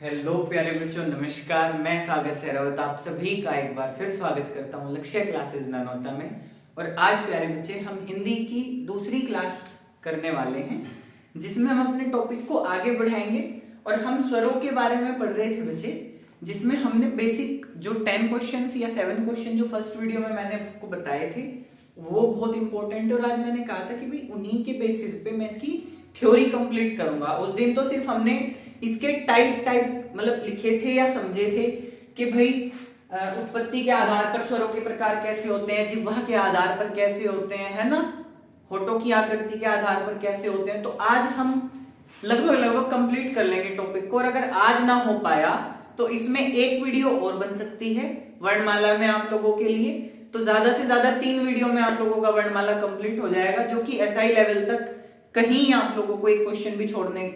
Hello प्यारे बच्चों, नमस्कार। मैं सागर सहरावत आप सभी का एक बार फिर स्वागत करता हूं लक्ष्य क्लासेस नानौता में। और आज प्यारे बच्चे हम हिंदी की दूसरी क्लास करने वाले हैं, जिसमें हम अपने टॉपिक को आगे बढ़ाएंगे। और हम स्वरों के बारे में पढ़ रहे थे बच्चे, जिसमें हमने बेसिक जो 10 क्वेश्चन या 7 क्वेश्चन जो फर्स्ट वीडियो में मैंने आपको बताए थे वो बहुत इंपॉर्टेंट है। और आज मैंने कहा था कि भाई उन्हीं के बेसिस पे मैं इसकी थ्योरी कंप्लीट करूंगा। उस दिन तो सिर्फ हमने इसके टाइप मतलब लिखे थे या समझे थे कि भाई उत्पत्ति के आधार पर स्वरों के प्रकार कैसे होते हैं, जिह्वा के आधार पर कैसे होते हैं, है ना, होठों की आकृति के आधार पर कैसे होते हैं। तो आज हम लगभग कंप्लीट कर लेंगे टॉपिक को। और अगर आज ना हो पाया तो इसमें एक वीडियो और बन सकती है वर्णमाला में आप लोगों के लिए। तो ज्यादा से ज्यादा 3 वीडियो में आप लोगों का वर्णमाला कंप्लीट हो जाएगा, जो कि एसआई लेवल तक कहीं आप लोगों को एक क्वेश्चन भी छोड़ने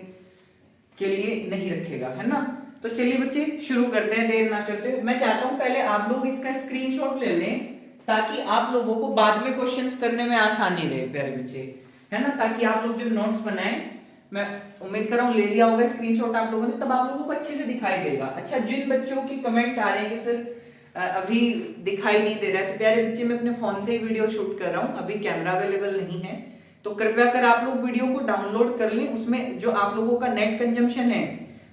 के लिए नहीं रखेगा, है ना। तो चलिए बच्चे शुरू करते हैं, देर ना करते हुए। मैं चाहता हूं पहले आप लोग इसका स्क्रीनशॉट ले लें, ताकि आप लोगों को बाद में क्वेश्चंस करने में आसानी रहे प्यारे बच्चे, है ना। ताकि आप लोग जो नोट्स बनाए, मैं उम्मीद कर रहा हूं ले लिया होगा स्क्रीनशॉट आप लोगों ने, तब आप लोगों को अच्छे से दिखाई देगा। अच्छा, जिन बच्चों के कमेंट आ रहे हैं कि सर अभी दिखाई नहीं दे रहा है, तो प्यारे बच्चे मैं अपने फोन से ही वीडियो शूट कर रहा हूं, अभी कैमरा अवेलेबल नहीं है। तो कृपया कर आप लोग वीडियो को डाउनलोड कर लें। उसमें जो आप लोगों का नेट कंजम्पशन है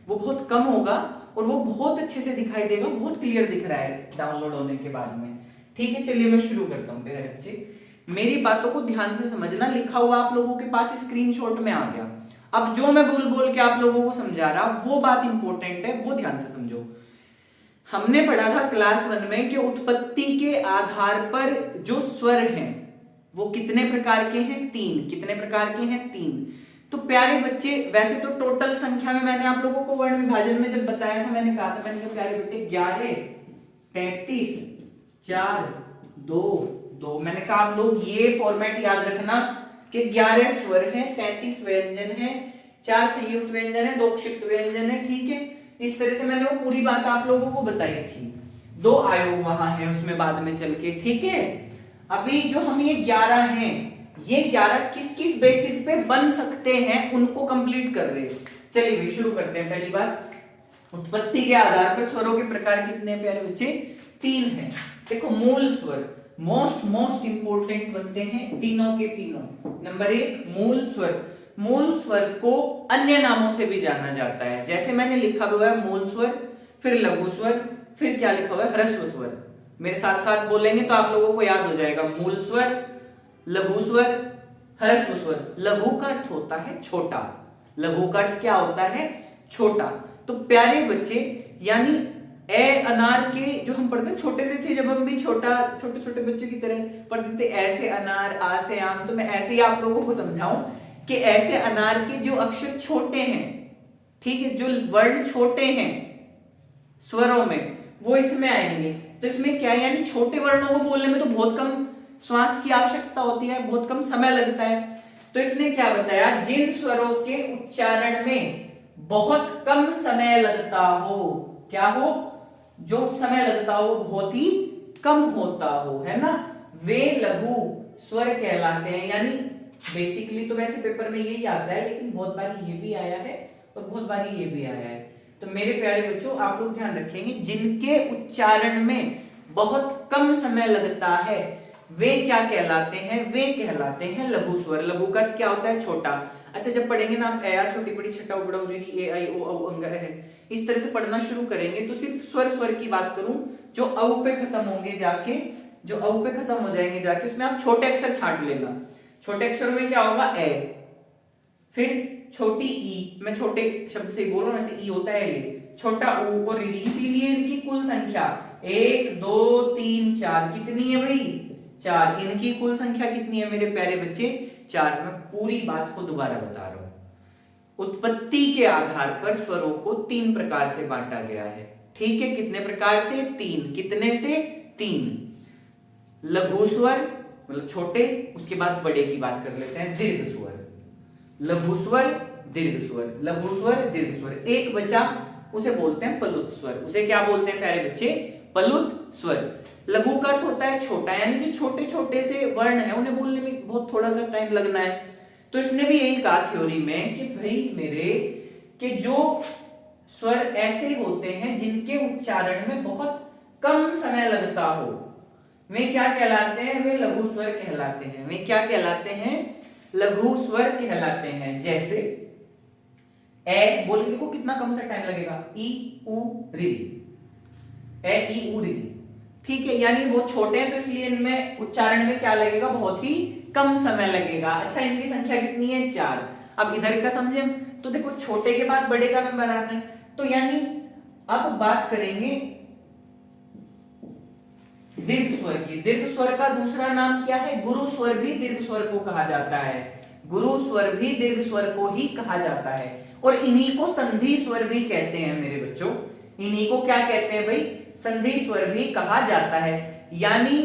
वो बहुत कम होगा और वो बहुत अच्छे से दिखाई देगा, बहुत क्लियर दिख रहा है डाउनलोड होने के बाद में। ठीक है, चलिए मैं शुरू करता हूँ प्यारे बच्चे। मेरी बातों को ध्यान से समझना, लिखा हुआ आप लोगों के पास स्क्रीनशॉट में आ गया। अब जो मैं बोल बोल के आप लोगों को समझा रहा वो बात इंपॉर्टेंट है, वो ध्यान से समझो। हमने पढ़ा था क्लास 1 में कि उत्पत्ति के आधार पर जो स्वर हैं वो कितने प्रकार के हैं? 3। कितने प्रकार के हैं? 3। तो प्यारे बच्चे, वैसे तो टोटल संख्या में मैंने आप लोगों को वर्ण विभाजन में जब बताया था, मैंने कहा था, मैंने कहा प्यारे बेटे 11, 33, 4, 2, 2। मैंने कहा आप लोग ये फॉर्मेट याद रखना कि 11 स्वर हैं, 33 व्यंजन हैं, 4 संयुक्त व्यंजन है, 2 क्षिप्त व्यंजन है। ठीक है, इस तरह से मैंने वो पूरी बात आप लोगों को बताई थी। 2 आयोग वहां है उसमें बाद में चल के। ठीक है, अभी जो हम ये 11 हैं, ये 11 किस किस बेसिस पे बन सकते हैं उनको कंप्लीट कर रहे हैं। चलिए भी शुरू करते हैं। पहली बात, उत्पत्ति के आधार पर स्वरों के प्रकार कितने प्यारे बच्चे? 3 हैं। देखो, मूल स्वर मोस्ट इंपोर्टेंट बनते हैं तीनों के तीनों। नंबर 1 मूल स्वर। मूल स्वर को अन्य नामों से भी जाना जाता है, जैसे मैंने लिखा हुआ है मूल स्वर, फिर लघु स्वर, फिर क्या लिखा हुआ है? ह्रस्व स्वर। मेरे साथ साथ बोलेंगे तो आप लोगों को याद हो जाएगा। मूल स्वर, लघु स्वर, ह्रस्व स्वर। लघु का अर्थ होता है छोटा। लघु का अर्थ क्या होता है? छोटा। तो प्यारे बच्चे, यानी ए अनार के जो हम पढ़ते हैं, छोटे से थे जब हम भी छोटे छोटे बच्चों की तरह पढ़ते थे, ऐसे अनार, आ से आम। तो मैं ऐसे ही आप लोगों को समझाऊं कि ऐसे अनार के जो अक्षर छोटे हैं, ठीक है, जो वर्ण छोटे हैं स्वरों में, वो इसमें आएंगे। तो इसमें क्या है, यानी छोटे वर्णों को बोलने में तो बहुत कम श्वास की आवश्यकता होती है, बहुत कम समय लगता है। तो इसने क्या बताया? जिन स्वरों के उच्चारण में बहुत कम समय लगता हो, क्या हो? जो समय लगता हो बहुत ही कम होता हो, है ना, वे लघु स्वर कहलाते हैं। यानी बेसिकली तो वैसे पेपर में यही आता है, लेकिन बहुत बार ये भी आया है और बहुत बार ये भी आया है। तो मेरे प्यारे बच्चों, आप लोग ध्यान रखेंगे, जिनके उच्चारण में बहुत कम समय लगता है वे क्या कहलाते हैं? वे कहलाते हैं लघु स्वर। लघु का क्या होता है? छोटा। अच्छा, जब पढ़ेंगे ना आप, ए छोटी बड़ी छठा उपड़ा उजरी ए आई ओ औ अंग है, इस तरह से पढ़ना शुरू करेंगे तो सिर्फ स्वर की बात करूं जो औ पे खत्म होंगे जाके, जो औ पे खत्म हो जाएंगे जाके, उसमें आप छोटे अक्षर छांट लेना। छोटे अक्षरों में क्या होगा? ए, फिर छोटी ई, मैं छोटे शब्द से बोल रहा हूं, वैसे ई होता है ये, छोटा ऊ और री। इसीलिए इनकी कुल संख्या 1 2 3 4 कितनी है भाई? 4। इनकी कुल संख्या कितनी है मेरे प्यारे बच्चे? 4। मैं पूरी बात को दोबारा बता रहा हूं। उत्पत्ति के आधार पर स्वरों को 3 प्रकार से बांटा गया है। ठीक है, कितने प्रकार से? 3। कितने से? 3। लघु स्वर मतलब छोटे, उसके बाद बड़े की बात कर लेते हैं, दीर्घ स्वर। लघु स्वर, दीर्घ स्वर, लघु स्वर, दीर्घ स्वर। एक बचा, उसे बोलते हैं पलुत स्वर। उसे क्या बोलते हैं प्यारे बच्चे? पलुत स्वर। लघु का अर्थ होता है छोटा, यानी जो छोटे छोटे से वर्ण है उन्हें बोलने में बहुत थोड़ा सा टाइम लगना है। तो इसने भी यही कहा थ्योरी में कि भाई मेरे, कि जो स्वर ऐसे होते हैं जिनके उच्चारण में बहुत कम समय लगता हो, वे क्या कहलाते हैं? वे लघु स्वर कहलाते हैं। वे क्या कहलाते हैं? लघु स्वर कहलाते हैं। जैसे ए बोल, देखो कितना कम सा टाइम लगेगा, ई उ री, ए ई उ री, ठीक है, यानी बहुत छोटे हैं तो इसलिए इनमें उच्चारण में क्या लगेगा? बहुत ही कम समय लगेगा। अच्छा, इनकी संख्या कितनी है? 4। अब इधर का समझे तो देखो, छोटे के बाद बड़े का नंबर आता है, तो यानी अब बात करेंगे दीर्घ स्वर की। दीर्घ स्वर का दूसरा नाम क्या है? गुरु स्वर भी दीर्घ स्वर को कहा जाता है। गुरु स्वर भी दीर्घ स्वर को ही कहा जाता है, और इन्हीं को संधि स्वर भी कहते हैं मेरे बच्चों। इन्हीं को क्या कहते हैं भाई? संधि स्वर भी कहा जाता है। यानी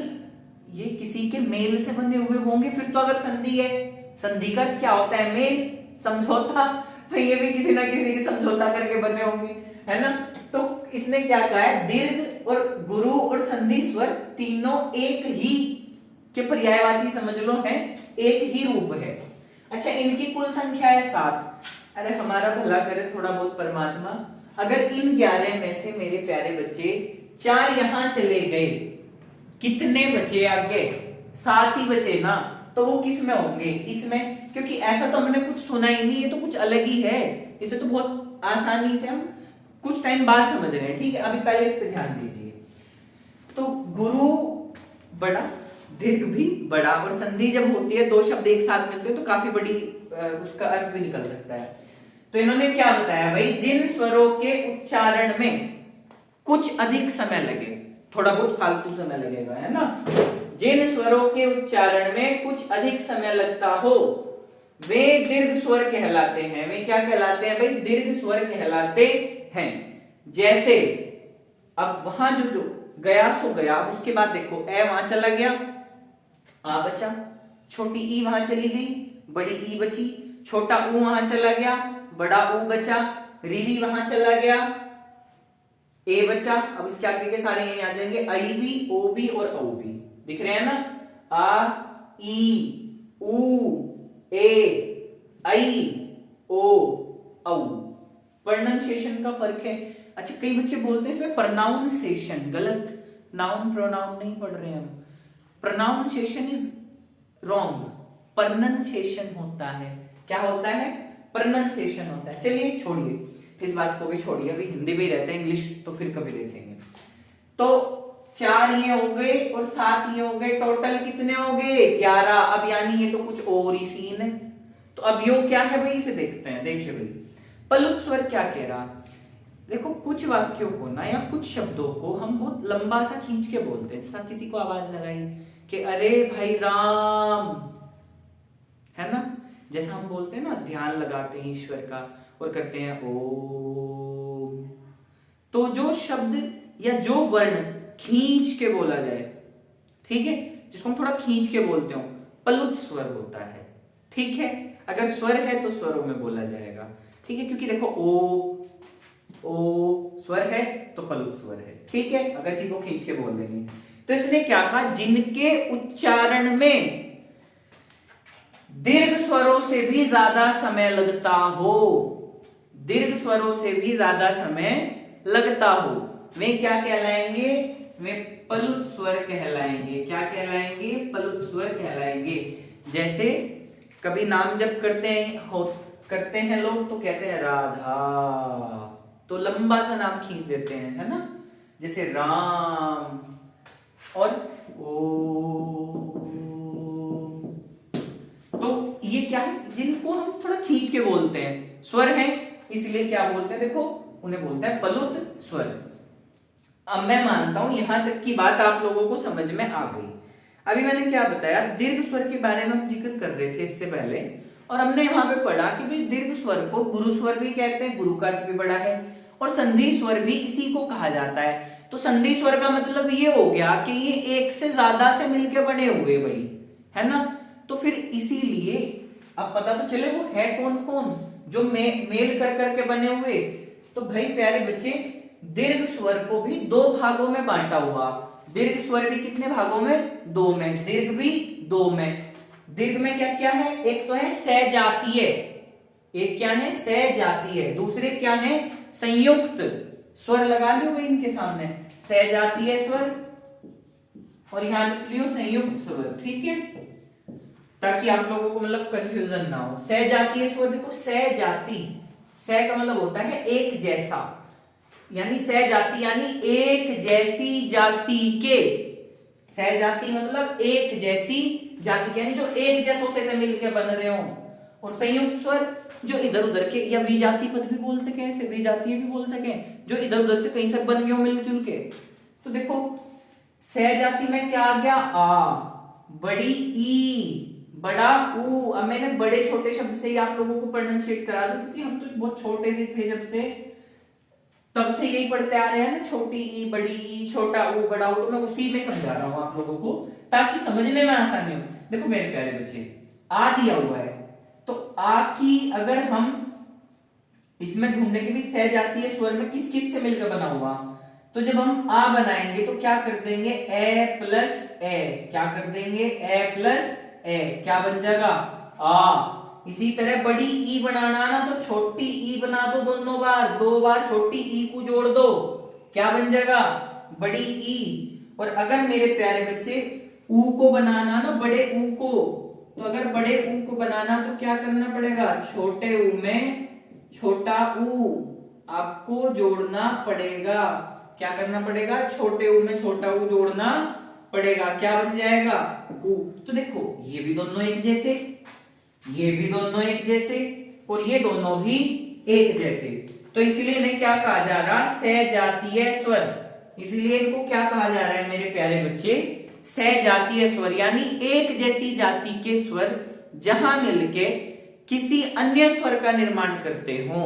ये किसी के मेल से बने हुए होंगे फिर तो, अगर संधि है। संधि का क्या होता है? मेल, समझौता। तो ये भी किसी ना किसी की समझौता करके बने होंगे, है ना। तो इसने क्या कहा है? दीर्घ और गुरु और संधि स्वर तीनों एक ही के पर्यायवाची समझ लो है, एक ही रूप है। अच्छा, इनकी कुल संख्या है 7। अरे हमारा भला करे थोड़ा बहुत परमात्मा, अगर इन 11 में से मेरे प्यारे बच्चे 4 यहां चले गए, कितने बचे आगे? 7 ही बचे ना, तो वो किस में होंगे? इसमें, क्योंकि ऐसा तो हमने कुछ सुना ही नहीं, ये तो कुछ अलग ही है। इसे तो बहुत आसानी से हम कुछ टाइम बाद समझ रहे हैं, ठीक है। अभी पहले इस पे ध्यान दीजिए। तो गुरु बड़ा, दीर्घ भी बड़ा, और संधि जब होती है, दो शब्द एक साथ मिलते हैं तो काफी बड़ी उसका अर्थ भी निकल सकता है। तो इन्होंने क्या बताया भाई? जिन स्वरों के उच्चारण में कुछ अधिक समय लगे, थोड़ा बहुत फालतू समय लगेगा, है ना। जिन स्वरों के उच्चारण में कुछ अधिक समय लगता हो, वे दीर्घ स्वर कहलाते हैं। वे क्या कहलाते हैं भाई? दीर्घ स्वर कहलाते हैं। जैसे अब वहां जो गया सो गया, अब उसके बाद देखो ए वहां चला गया, आ बचा, छोटी ई वहां चली गई, बड़ी ई बची, छोटा ऊ वहां चला गया, बड़ा ऊ बचा, रीली वहां चला गया, ए बचा। अब इसके आगे के सारे यहीं आ जाएंगे, आई भी, ओ भी और औ भी, दिख रहे हैं ना। आ, ई, ऊ, ए, आई, ओ, औ। प्रोनाउंसिएशन का फर्क है। अच्छा, कई बच्चे बोलते हैं इसमें प्रोनाउंसिएशन, गलत, नाउन प्रोनाउन नहीं पढ़ रहे हम। प्रोनाउंसिएशन इज रॉन्ग, प्रोनाउंसिएशन होता है। क्या होता है? प्रोनाउंसिएशन होता है। चलिए छोड़िए इस बात को भी, छोड़िए, अभी हिंदी में ही रहते हैं, इंग्लिश तो फिर कभी देखेंगे। तो 4 ये हो गए और 7 ये हो गए, टोटल कितने हो गए? 11। अब यानी ये तो कुछ और ही सीन है। तो अब यो क्या है भाई? इसे देखते हैं। देखिए भाई, पलुक स्वर क्या कह रहा? देखो, कुछ वाक्यों को ना या कुछ शब्दों को हम बहुत लंबा सा खींच के बोलते हैं। जैसा किसी को आवाज लगाई कि अरे भाई राम, है ना। जैसा हम बोलते हैं ना, ध्यान लगाते हैं ईश्वर का और करते हैं ओम। तो जो शब्द या जो वर्ण खींच के बोला जाए, ठीक है, जिसको हम थोड़ा खींच के बोलते हो, पलुत स्वर होता है। ठीक है, अगर स्वर है तो स्वरों में बोला जाएगा, ठीक है, क्योंकि देखो ओ स्वर है तो पलुत स्वर है, ठीक है, अगर इसी को खींच के बोल देंगे। तो इसने क्या कहा? जिनके उच्चारण में दीर्घ स्वरों से भी ज्यादा समय लगता हो, दीर्घ स्वरों से भी ज्यादा समय लगता हो, वे क्या कहलाएंगे? वे पलुत स्वर कहलाएंगे। क्या कहलाएंगे? पलुत स्वर कहलाएंगे। जैसे कभी नाम जप करते हैं लोग तो कहते हैं राधा, तो लंबा सा नाम खींच देते हैं, है ना। जैसे राम और तो ये क्या है? जिनको हम थोड़ा खींच के बोलते हैं, स्वर है इसलिए क्या बोलते हैं? देखो, उन्हें बोलते हैं पलुत स्वर। अब मैं मानता हूं यहां तक की बात आप लोगों को समझ में आ गई। अभी मैंने क्या बताया? दीर्घ स्वर के बारे में हम जिक्र कर रहे थे इससे पहले, और हमने वहां पे पढ़ा कि भाई दीर्घ स्वर को गुरु स्वर भी कहते हैं, गुरु का अर्थ भी बड़ा है, और संधि स्वर भी इसी को कहा जाता है। तो संधि स्वर का मतलब ये हो गया कि ये एक से ज्यादा से मिलके बने हुए भाई, है ना। तो फिर इसीलिए अब पता तो चले वो है कौन कौन जो मेल कर करके बने हुए। तो भाई प्यारे बच्चे, दीर्घ स्वर को भी 2 भागों में बांटा हुआ। दीर्घ स्वर भी कितने भागों में? 2 में। दीर्घ भी 2 में। दीर्घ में क्या क्या है? एक तो है सहजातीय, एक क्या है? सहजातीय। दूसरे क्या है? संयुक्त स्वर लगा लियो भाई इनके सामने, सहजातीय स्वर और यहां लिख लियो संयुक्त स्वर, ठीक है, ताकि आप लोगों को मतलब कंफ्यूजन ना हो। सहजातीय स्वर देखो, सहजाति, सह का मतलब होता है एक जैसा, यानी सहजाति यानी एक जैसी जाति के, सहजाति मतलब एक जैसी जाति के, यानी जो एक जैसों से मिलकर बन रहे हो। और संयुक्त स्वर जो इधर उधर के, या विजाति पद भी बोल सके, ऐसे विजातीय भी बोल सके, जो इधर उधर से कहीं से बन गए हो मिलजुल के। तो देखो सहजाति में क्या आ गया, आ, बड़ी ई, बड़ा ऊ। अब मैंने बड़े छोटे शब्द से ही आप लोगों को प्रोनाउंसिएट करा दूं, क्योंकि हम तो बहुत छोटे से थे जब से, तब से यही पढ़ते आ रहे हैं ना, छोटी ई, बड़ी ई, छोटा ऊ, बड़ा ऊ। तो मैं उसी में समझा रहा हूं आप लोगों को ताकि समझने में आसानी हो। देखो मेरे प्यारे बच्चे, आ दिया हुआ है, तो आ की अगर हम इसमें ढूंढने के भी सहजातीय स्वर में किस किस से मिलकर बना हुआ, तो जब हम आ बनाएंगे तो क्या कर देंगे, ए प्लस ए, क्या कर देंगे, ए प्लस ए, क्या बन जाएगा, आ। इसी तरह बड़ी ई बनाना ना, तो छोटी ई बना दो दोनों बार, दो बार छोटी ई को जोड़ दो, क्या बन जाएगा, बड़ी ई। और अगर मेरे प्यारे बच्चे ऊ को बनाना ना, बड़े ऊ को, तो अगर बड़े ऊ को बनाना तो क्या करना पड़ेगा, छोटे ऊ में छोटा ऊ आपको जोड़ना पड़ेगा। क्या करना पड़ेगा, छोटे ऊ में छोटा ऊ जोड़ना पड़ेगा, क्या बन जाएगा, ऊ। तो देखो ये भी दोनों एक जैसे, ये भी दोनों एक जैसे, और ये दोनों भी एक जैसे, तो इसलिए इन्हें क्या कहा जा रहा, सहजातीय स्वर। इसलिए इनको क्या कहा जा रहा है मेरे प्यारे बच्चे, सहजातीय स्वर, यानी एक जैसी जाति के स्वर जहां मिलके किसी अन्य स्वर का निर्माण करते हो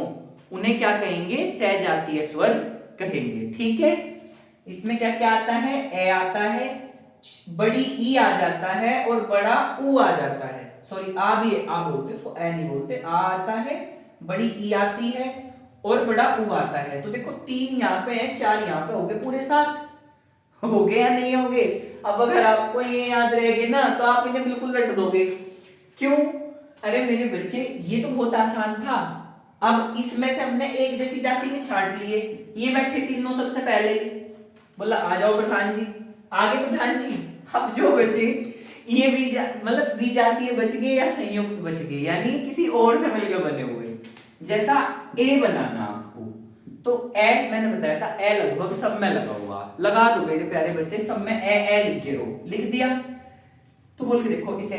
उन्हें क्या कहेंगे, सहजातीय स्वर कहेंगे, ठीक है। इसमें क्या क्या आता है, ए आता है, बड़ी ई आ जाता है, और बड़ा ऊ आ जाता है। सॉरी आ भी है, आ बोलते उसको, ए नहीं बोलते, आ आता है, बड़ी ई आती है, और बड़ा ऊ आता है। तो देखो 3 यहाँ पे है, 4 यहाँ पे हो गए, पूरे 7 हो गए या नहीं हो गए। अब अगर आपको ये याद रहेगी ना तो आप इन्हें बिल्कुल रट दोगे। क्यों, अरे मेरे बच्चे ये तो बहुत आसान था। अब इसमें से हमने एक जैसी जाति के छांट लिए, ये बैठे तीनों सबसे पहले, बोला आ जाओ प्रधान जी, आगे प्रधान जी। अब जो बचे ये मतलब विजातीय बच गए या संयुक्त बच गए, यानी किसी और से मिलकर बने हुए। जैसा ए बनाना आपको, तो ए मैंने बताया था, ए लगभग सब में लगा हुआ, लगा दो मेरे प्यारे बच्चे, सब में ए लिख के रहो, लिख दिया। तो बोल के देखो इसे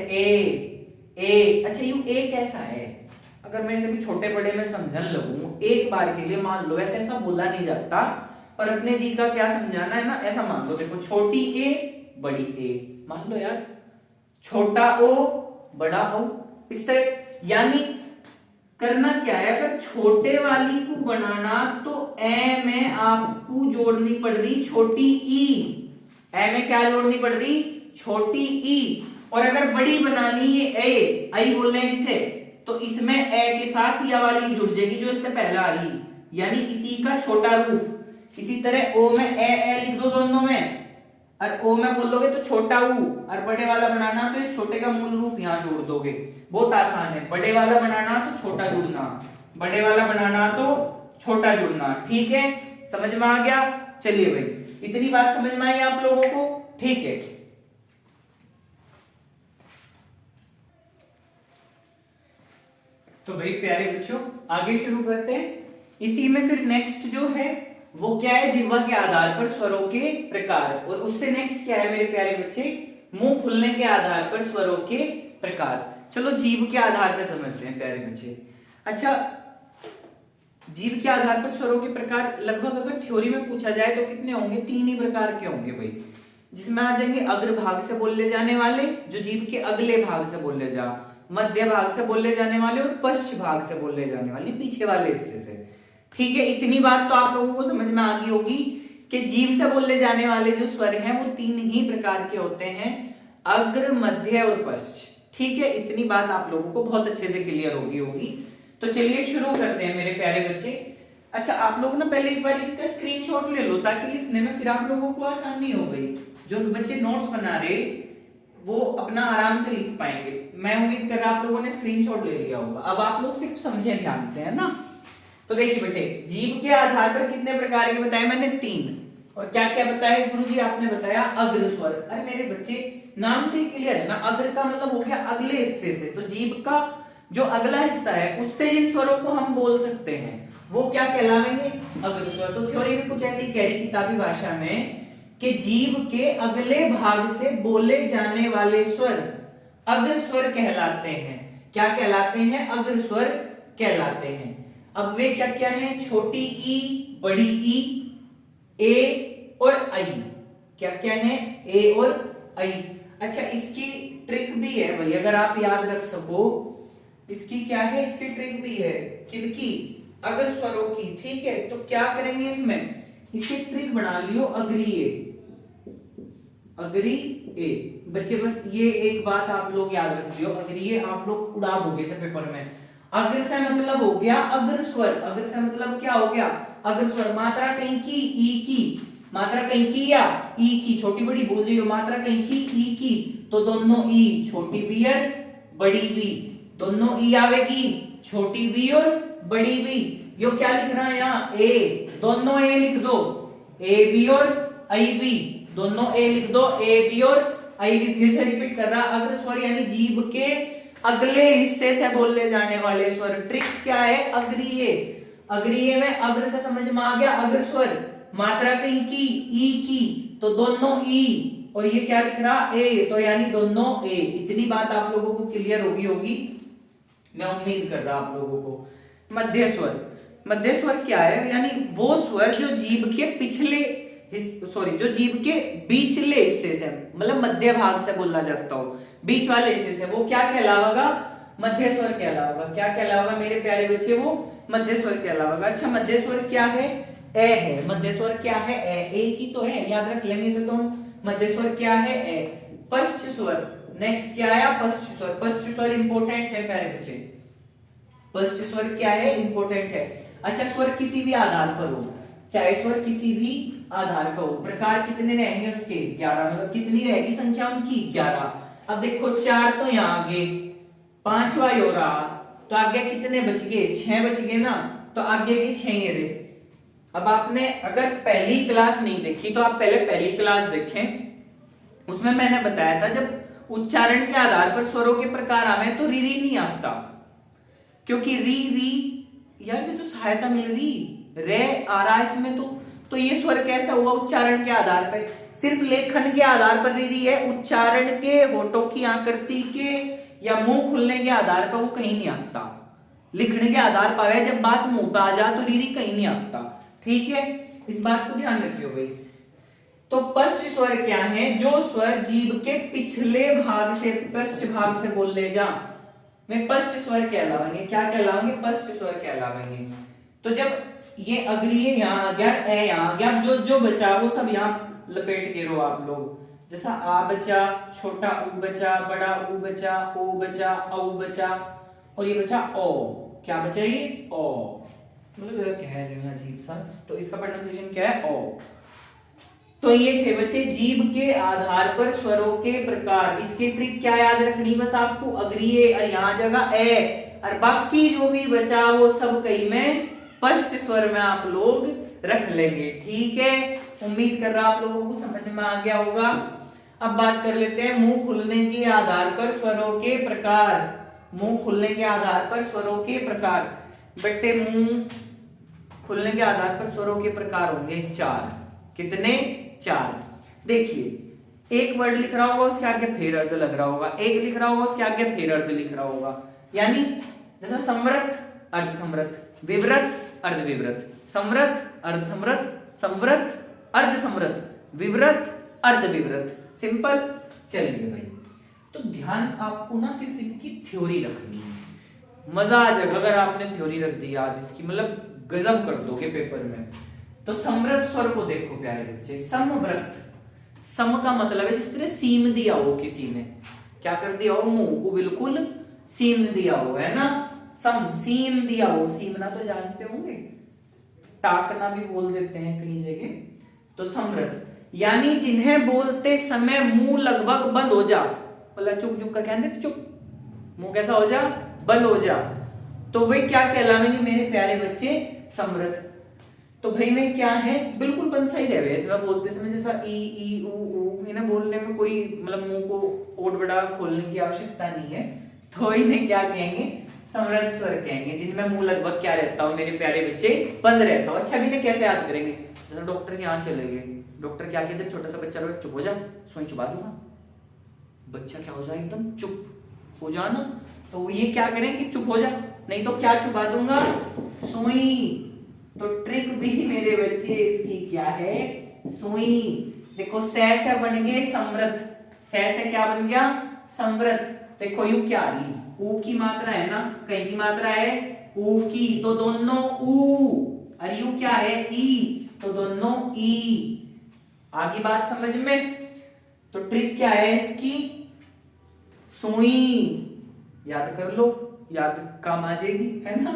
ए, अच्छा यू ए कैसा है, अगर मैं इसे भी छोटे बड़े में समझने लगूं एक बार के लिए, मान लो ऐसे ऐसा बोला नहीं जाता, पर अपने जी का क्या समझाना है ना, ऐसा मान लो, देखो छोटी ए बड़ी ए, मान लो यार, छोटा ओ बड़ा ओ, इस तरह। यानी करना क्या है, अगर छोटे वाली को बनाना तो ए में आपको जोड़नी पड़ रही छोटी ई, ए में क्या जोड़नी पड़ रही, छोटी ई। और अगर बड़ी बनानी है ए, आई बोल रहे हैं जिसे, तो इसमें ए के साथ या वाली जुड़ जाएगी जो इससे पहले आ रही, यानी इसी का छोटा रूप। इसी तरह ओ में ए लिख दो दोनों में, और ओ में बोलोगे तो छोटा ऊ, और बड़े वाला बनाना तो इस छोटे का मूल रूप यहाँ जोड़ दोगे। बहुत आसान है, बड़े वाला बनाना तो छोटा जुड़ना, बड़े वाला बनाना तो छोटा जुड़ना, ठीक है, समझ में आ गया। चलिए भाई इतनी बात समझ में आई आप लोगों को, ठीक है। तो भाई प्यारे बच्चों आगे शुरू करते हैं। इसी में फिर नेक्स्ट जो है वो क्या है, जिह्वा के आधार पर स्वरों के प्रकार, और उससे नेक्स्ट क्या है मेरे प्यारे बच्चे, मुंह खुलने के आधार पर स्वरों के प्रकार। चलो जीभ के आधार पर समझते हैं प्यारे बच्चे। अच्छा, जीभ के आधार पर स्वरों के प्रकार लगभग अगर थ्योरी में पूछा जाए तो कितने होंगे, 3 ही प्रकार के होंगे भाई, जिसमें आ जाएंगे अग्र भाग से बोले जाने वाले, जो जीभ के अगले भाग से बोले जा, मध्य भाग से बोले जाने वाले, और पश्च भाग से बोले जाने वाले, पीछे वाले हिस्से से, ठीक है। इतनी बात तो आप लोगों को समझ में आ गई होगी कि जीभ से बोले जाने वाले जो स्वर हैं वो 3 ही प्रकार के होते हैं, अग्र, मध्य और पश्च, ठीक है। इतनी बात आप लोगों को बहुत अच्छे से क्लियर होगी। तो चलिए शुरू करते हैं मेरे प्यारे बच्चे। अच्छा, आप लोग ना पहले एक बार इसका स्क्रीनशॉट ले लो ताकि लिखने में फिर आप लोगों को आसानी हो गई। जो बच्चे नोट्स बना रहे वो अपना आराम से लिख पाएंगे। मैं उम्मीद कर रहा आप लोगों ने स्क्रीनशॉट ले लिया होगा। अब आप लोग सिर्फ समझें ध्यान से, है ना। तो देखिए बेटे, जीभ के आधार पर कितने प्रकार के बताए मैंने? 3। और क्या क्या बताया गुरुजी आपने? बताया अग्र स्वर। अरे मेरे बच्चे, नाम से ही क्लियर है ना, अग्र का मतलब हो गया अगले हिस्से से। तो जीभ का जो अगला हिस्सा है उससे जिन स्वरों को हम बोल सकते हैं वो क्या कहलाएंगे? अग्र स्वर। तो थ्योरी में कुछ ऐसी कह रही किताबी भाषा में कि जीभ के अगले भाग से बोले जाने वाले स्वर अग्र स्वर कहलाते हैं। क्या कहलाते हैं? अग्र स्वर कहलाते हैं। अब वे क्या क्या हैं? छोटी ई, बड़ी ई, ए और आई। क्या क्या है? ए और आई। अच्छा, इसकी ट्रिक भी है भाई, अगर आप याद रख सको। इसकी क्या है? इसकी ट्रिक भी है। किनकी? अग्र स्वरों की। ठीक है, तो क्या करेंगे इसमें? इसकी ट्रिक बना लियो, अग्रीय। अग्रीय बच्चे, बस ये एक बात आप लोग याद रख लियो, अग्रीय आप लोग उड़ा दोगे से पेपर में। अग्र से मतलब हो गया अग्र स्वर। अग्र से मतलब क्या हो गया? अग्र स्वर। मात्रा कहीं की? ई की। मात्रा कहीं की या ई की? छोटी बड़ी बोल जाइयो। मात्रा कहीं की? ई की। तो दोनों ई, छोटी बी और बड़ी बी, दोनों ई आवेगी, छोटी बी और बड़ी बी। यो क्या लिख रहा है यहाँ? ए, दोनों ए लिख दो। ए बी और आई बी, दोनों ए लिख दो। ए बी और आई बी। फिर से रिपीट कर रहा, अग्र स्वर यानी जीभ के अगले हिस्से से बोले जाने वाले स्वर। ट्रिक क्या है? अग्रीय। अग्रीय में अग्र से समझ में आ गया अग्र स्वर। मात्रा कहीं की? ई की, तो दोनों ई। और ये क्या लिख रहा? ए, तो यानी दोनों ए। इतनी बात आप लोगों को क्लियर होगी मैं उम्मीद कर रहा आप लोगों को। मध्य स्वर। मध्य स्वर क्या है? यानी वो स्वर जो जीभ के पिछले जो जीभ के बीचले हिस्से से, मतलब मध्य भाग से बोला जाता हो, बीच वाले हिस्से से, वो क्या कहलावेगा? मध्य स्वर कहलावेगा। क्या कहलावेगा मेरे प्यारे बच्चे? वो मध्य स्वर कहलावेगा। अच्छा, मध्य स्वर क्या है? ए है। मध्य स्वर क्या है? ए की तो है, याद रख लेंगे से। तो मध्य स्वर क्या है? ए। पश्च स्वर नेक्स्ट क्या आया? पश्च स्वर। पश्च स्वर इंपॉर्टेंट है प्यारे बच्चे। पश्च स्वर क्या है? इंपॉर्टेंट है। अच्छा, स्वर किसी भी आधार पर हो, चाहे स्वर किसी भी आधार पर हो, प्रकार कितने रहेंगे उसके? 11। मतलब कितनी रहेगी संख्या उनकी? 11। अब देखो, 4 तो यहाँ आगे, 5वां हो रहा, तो आगे कितने बच गए? 6 बच गए ना, तो आगे के 6 ही रहे। अब आपने अगर पहली क्लास नहीं देखी तो आप पहले पहली क्लास देखें। उसमें मैंने बताया था जब उच्चारण के आधार पर स्वरों के प्रकार आवे तो री री नहीं आता, क्योंकि री री यार से तो सहायता मिल रही, रे आ रहा है इसमें। तो ये स्वर कैसा हुआ? उच्चारण के आधार पर। सिर्फ लेखन के आधार पर री री है, उच्चारण के, होठों की आकृति के या मुंह खुलने के आधार पर वो कहीं नहीं आता। लिखने के आधार पर है, जब बात मुंह पे आ जा तो री री कहीं नहीं आता। ठीक है, इस बात को ध्यान रखियो भाई। तो पश्च स्वर क्या है? जो स्वर जीभ के पिछले भाग से, पश्च भाग से बोल ले जा, मैं पश्च स्वर कहलावेंगे। क्या कहलावेंगे? पश्च स्वर कहलावेंगे। तो जब ये अग्रीय यहाँ आ गया, ए यहाँ आ गया, जो जो बचा वो सब यहाँ लपेट के रो आप लोग। जैसा आ बचा, छोटा ऊ बचा, बड़ा ऊ बचा, ओ बचा, औ बचा, और ये बचा ओ। क्या बचा? ये ओ। मतलब कह रहे हैं अजीब सा, तो इसका प्रोनाउंसिएशन क्या है? ओ। तो ये थे बच्चे जीभ के आधार पर स्वरों के प्रकार। इसकी ट्रिक क्या याद रखनी? बस आपको अग्रीय, और यहाँ जगह ए, और बाकी जो भी बचा वो सब कहीं में पश्च स्वर में आप लोग रख लेंगे। ठीक है, उम्मीद कर रहा आप लोगों को समझ में आ गया होगा। अब बात कर लेते हैं मुंह खुलने के आधार पर स्वरों के प्रकार। मुंह खुलने के आधार पर स्वरों के प्रकार। बेटे, मुंह खुलने के आधार पर स्वरों के प्रकार होंगे 4। कितने? 4। देखिए, एक वर्ड लिख रहा होगा उसके आगे फिर अर्ध लग रहा होगा, एक लिख रहा होगा उसके आगे फिर अर्ध लिख रहा होगा। यानी जैसा समृत, अर्ध समृत, विवृत, अर्ध विवृत, समृत, अर्ध समृत, समृत, अर्ध समृत, विवृत, अर्ध विवृत। सिंपल। चलिए भाई, तो ध्यान आपको ना सिर्फ इनकी थ्योरी रखनी है। मजा आ जाएगा अगर आपने थ्योरी रख दी आज इसकी, मतलब गजब कर दोगे पेपर में। तो समृत स्वर को देखो प्यारे बच्चे, समव्रत। सम का मतलब है जिस तरह सीम दिया हो किसी ने, क्या कर दिया हो? मुंह को बिल्कुल सीम दिया हो, है ना? सम, सीम दिया हो। सीमना तो जानते होंगे, टाकना भी बोल देते हैं कई जगह। तो समृत यानी जिन्हें बोलते समय मुंह लगभग बंद हो जा, मतलब चुप चुप का कहते तो चुप, मुंह कैसा हो जा? बंद हो जा। तो वे क्या कहलावेंगे मेरे प्यारे बच्चे? समृद्ध। तो भाई में क्या है, बिल्कुल बन सही रह गए मैं बोलते समय, जैसा ई ऊ इन्हें बोलने में कोई मतलब मुंह को ओट बड़ा खोलने की आवश्यकता नहीं है, तो इन्हें क्या कहेंगे? समृद्ध स्वर कहेंगे, जिनमें मुंह लगभग क्या रहता हो मेरे प्यारे बच्चे? बंद रहता हो। अच्छा, भी इन्हें कैसे याद करेंगे? जैसे डॉक्टर के यहाँ चले गए, डॉक्टर क्या किया, जब छोटा सा बच्चा चुप हो जा, सुई चुबा दूंगा, बच्चा क्या हो जाए? एकदम चुप हो जाना। तो ये क्या करें कि चुप हो जा, नहीं तो क्या चुबा दूंगा? सुई। तो ट्रिक भी मेरे बच्चे इसकी क्या है? सुई। देखो से बन गए समृद्ध, से क्या बन गया? समृद्ध। देखो यू क्या आ रही, ऊ की मात्रा है ना, कहीं की मात्रा है ऊ की, तो दोनों ऊ, और यू क्या है? ई, तो दोनों ई। आगे बात समझ में? तो ट्रिक क्या है इसकी? सुई। याद कर लो, याद काम आ जाएगी, है ना?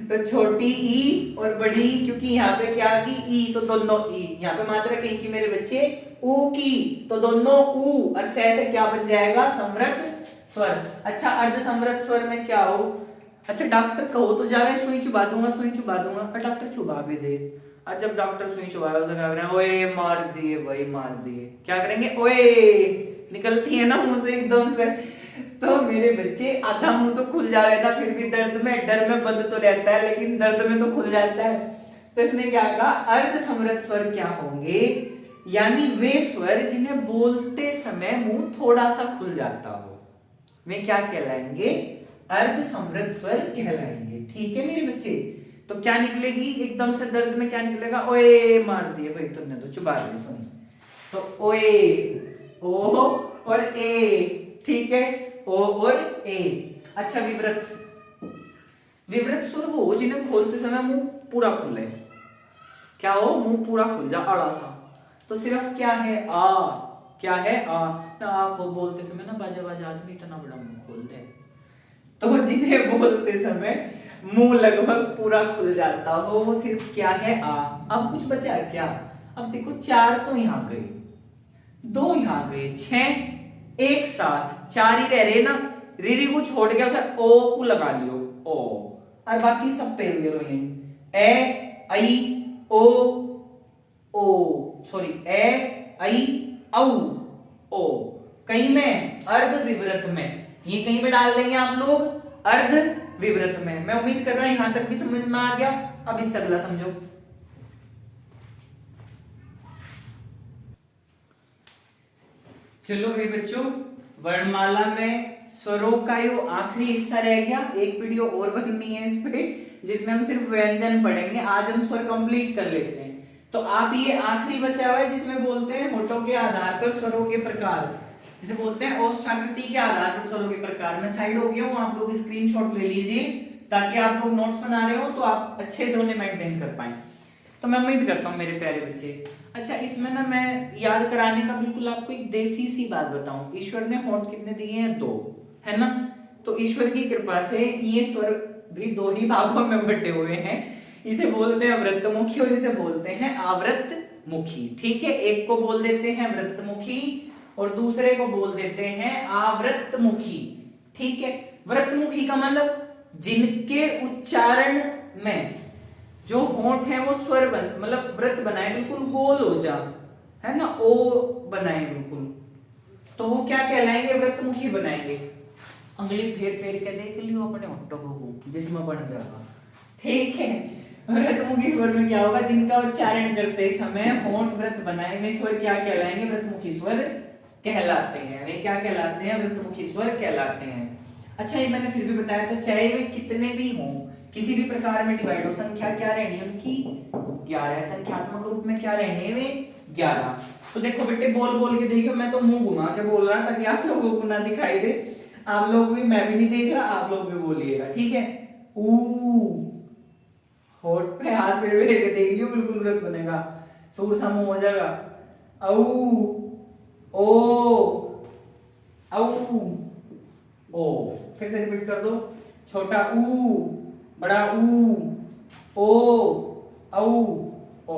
तो छोटी ई और बड़ी, क्योंकि यहाँ पे क्या की? ई, तो दोनों ई। यहाँ पे मात्रा कहीं की मेरे बच्चे? ऊ की, तो दोनों ऊ, और से क्या बन जाएगा? समृद्ध स्वर। अच्छा, अर्ध समृद्ध स्वर में क्या हो? अच्छा, डॉक्टर कहो तो जावे सुई चुबा दूंगा, सुई चुबा दूंगा, और डॉक्टर चुबा भी दे। और जब डॉक्टर सुई चुबाया उसे क्या करें? ओए मार दिए भाई, मार दिए। क्या करेंगे? ओए निकलती है ना मुंह से एकदम से। तो मेरे बच्चे आधा मुंह तो खुल जाएगा, फिर भी दर्द में, डर में बंद तो रहता है, लेकिन दर्द में तो खुल जाता है। तो इसने क्या कहा? अर्ध समृद्ध स्वर क्या होंगे? यानी वे स्वर जिन्हें बोलते समय मुंह थोड़ा सा खुल जाता हो, वे क्या कहलाएंगे? अर्ध समृद्ध स्वर कहलाएंगे। ठीक है मेरे बच्चे? तो क्या निकलेगी एकदम से दर्द में? क्या निकलेगा? ओए मार दिए भाई तुमने, तो चुबा दी सुनी। तो ओए, ओ और ए, ठीक है, ओ और ए। अच्छा, विवृत। विवृत स्वर वो जिन्हें खोलते समय मुंह पूरा खुले। क्या हो? मुंह पूरा खुल जा, अड़ा सा। तो सिर्फ क्या है? आ। क्या है? आ। ना आप बोलते समय ना बाजा बाजा आदमी इतना बड़ा मुंह खोल दे, तो जिन्हें बोलते समय मुंह लगभग पूरा खुल जाता हो, वो सिर्फ क्या है? आ। अब कुछ बचा है क्या? अब देखो, 4 तो यहाँ गए, 2 यहाँ गए, 6 एक साथ, 4 ही रह रहे ना। रीरी को छोड़ के उसे ओ को लगा लियो, ओ, और बाकी सब पे यही ए आई ओ, ओ सॉरी, ए आई औ, ओ। कहीं में अर्ध विवृत में, ये कहीं में डाल देंगे आप लोग अर्ध विवृत में। मैं उम्मीद कर रहा हूं यहां तक भी समझ में आ गया। अब इससे अगला समझो। चलो भाई बच्चों, वर्णमाला में स्वरों का यो आखिरी हिस्सा रह गया। एक वीडियो और बननी है इस पे, जिसमें हम सिर्फ व्यंजन पढ़ेंगे। आज हम स्वर कंप्लीट कर लेते हैं। तो आप ये आखिरी बचा हुआ है, जिसमें बोलते हैं होठों के आधार पर स्वरों के प्रकार, जिसे बोलते हैं औष्ठाकृति के आधार पर स्वरों के प्रकार। मैं साइड हो गया हूं, आप लोग स्क्रीनशॉट ले लीजिए, ताकि आप लोग नोट्स बना रहे हो तो आप अच्छे से उन्हें मेंटेन कर पाए। तो मैं उम्मीद करता हूं मेरे प्यारे बच्चे। अच्छा, इसमें ना मैं याद कराने का बिल्कुल आपको एक देसी सी बात बताऊं। ईश्वर ने होंठ कितने दिए हैं? 2, है ना? तो ईश्वर की कृपा से ये स्वर भी 2 ही भागों में बटे हुए हैं। इसे बोलते हैं वृत्तमुखी और इसे बोलते हैं आवृत्तमुखी। ठीक है, एक को बोल देते हैं वृत्तमुखी और दूसरे को बोल देते हैं आवृत्तमुखी। ठीक है, वृत्तमुखी का मतलब जिनके उच्चारण में जो होंठ है वो स्वर बन, मतलब वृत्त बनाए, बिल्कुल गोल हो जा, है ना, ओ बनाए बिल्कुल, तो वो क्या कहलाएंगे? वृत्तमुखी बनाएंगे। अंगली फेर फेर के देख लियो अपने होठों को, जिसमें बन जाएगा। ठीक है, वृत्तमुखी स्वर में क्या होगा? जिनका उच्चारण करते समय होंठ वृत्त बनाए, वे स्वर क्या कहलाएंगे? वृत्तमुखी स्वर कहलाते हैं। वे क्या कहलाते हैं? वृत्तमुखी स्वर कहलाते हैं। अच्छा, ये मैंने फिर भी बताया था, चाहे वे कितने भी हों, किसी भी प्रकार में डिवाइड हो, संख्या क्या रहनी है उनकी? 11। संख्यात्मक रूप में क्या रहने हैं वे? 11। तो देखो बेटे, बोल बोल के देखियो, मैं तो मुंह घुमा के बोल रहा ताकि आप लोगों को ना दिखाई दे। आप लोग भी, मैं भी नहीं देख रहा, आप लोग भी बोलिएगा। ठीक है, ऊ, होठ पे हाथ फेर फेर के देख लियो, बिल्कुल वृत्त बनेगा, सूर सा मुंह हो जाएगा। औ, ओ, औ, ओ। फिर से रिपीट कर दो। छोटा ऊ, बड़ा ऊ, ओ, औ, ओ।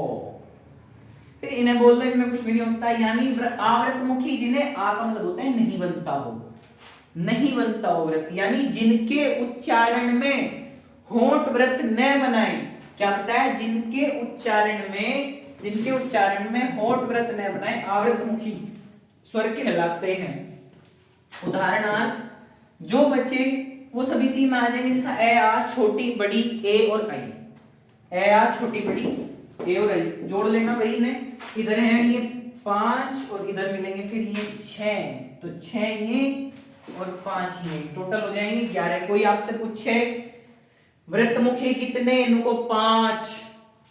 फिर इन्हें बोल दो, इनमें कुछ भी नहीं होता। यानी आवृत्तमुखी, जिन्हें आ का मतलब होता है नहीं बनता हो, नहीं बनता हो वृत्त, यानी जिनके उच्चारण में होंठ व्रत न बनाए। क्या बताया? जिनके उच्चारण में होंठ व्रत न बनाए आवृतमुखी स्वर कहलाते हैं। उदाहरणार्थ जो बच्चे वो सभी सी में आ जाएंगे, जैसा ए आ छोटी बड़ी ए और आई, ए आ छोटी बड़ी ए और आई जोड़ लेना वही ने। इधर है ये 5 और इधर मिलेंगे फिर ये 6, तो 6 ये और 5 ये, टोटल हो जाएंगे 11। कोई आपसे पूछे वृत्तमुखी कितने, नुको 5,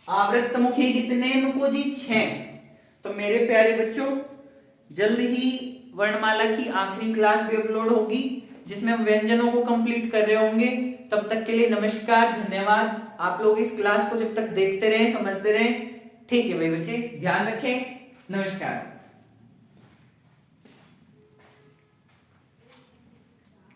आवृत्तमुखी कितने, नुको जी 6। तो मेरे प्यारे बच्चों जल्द ही वर्णमाला की आखिरी क्लास भी अपलोड होगी जिसमें हम व्यंजनों को कंप्लीट कर रहे होंगे। तब तक के लिए नमस्कार, धन्यवाद। आप लोग इस क्लास को जब तक देखते रहे, समझते रहे। ठीक है भाई बच्चे, ध्यान रखें। नमस्कार।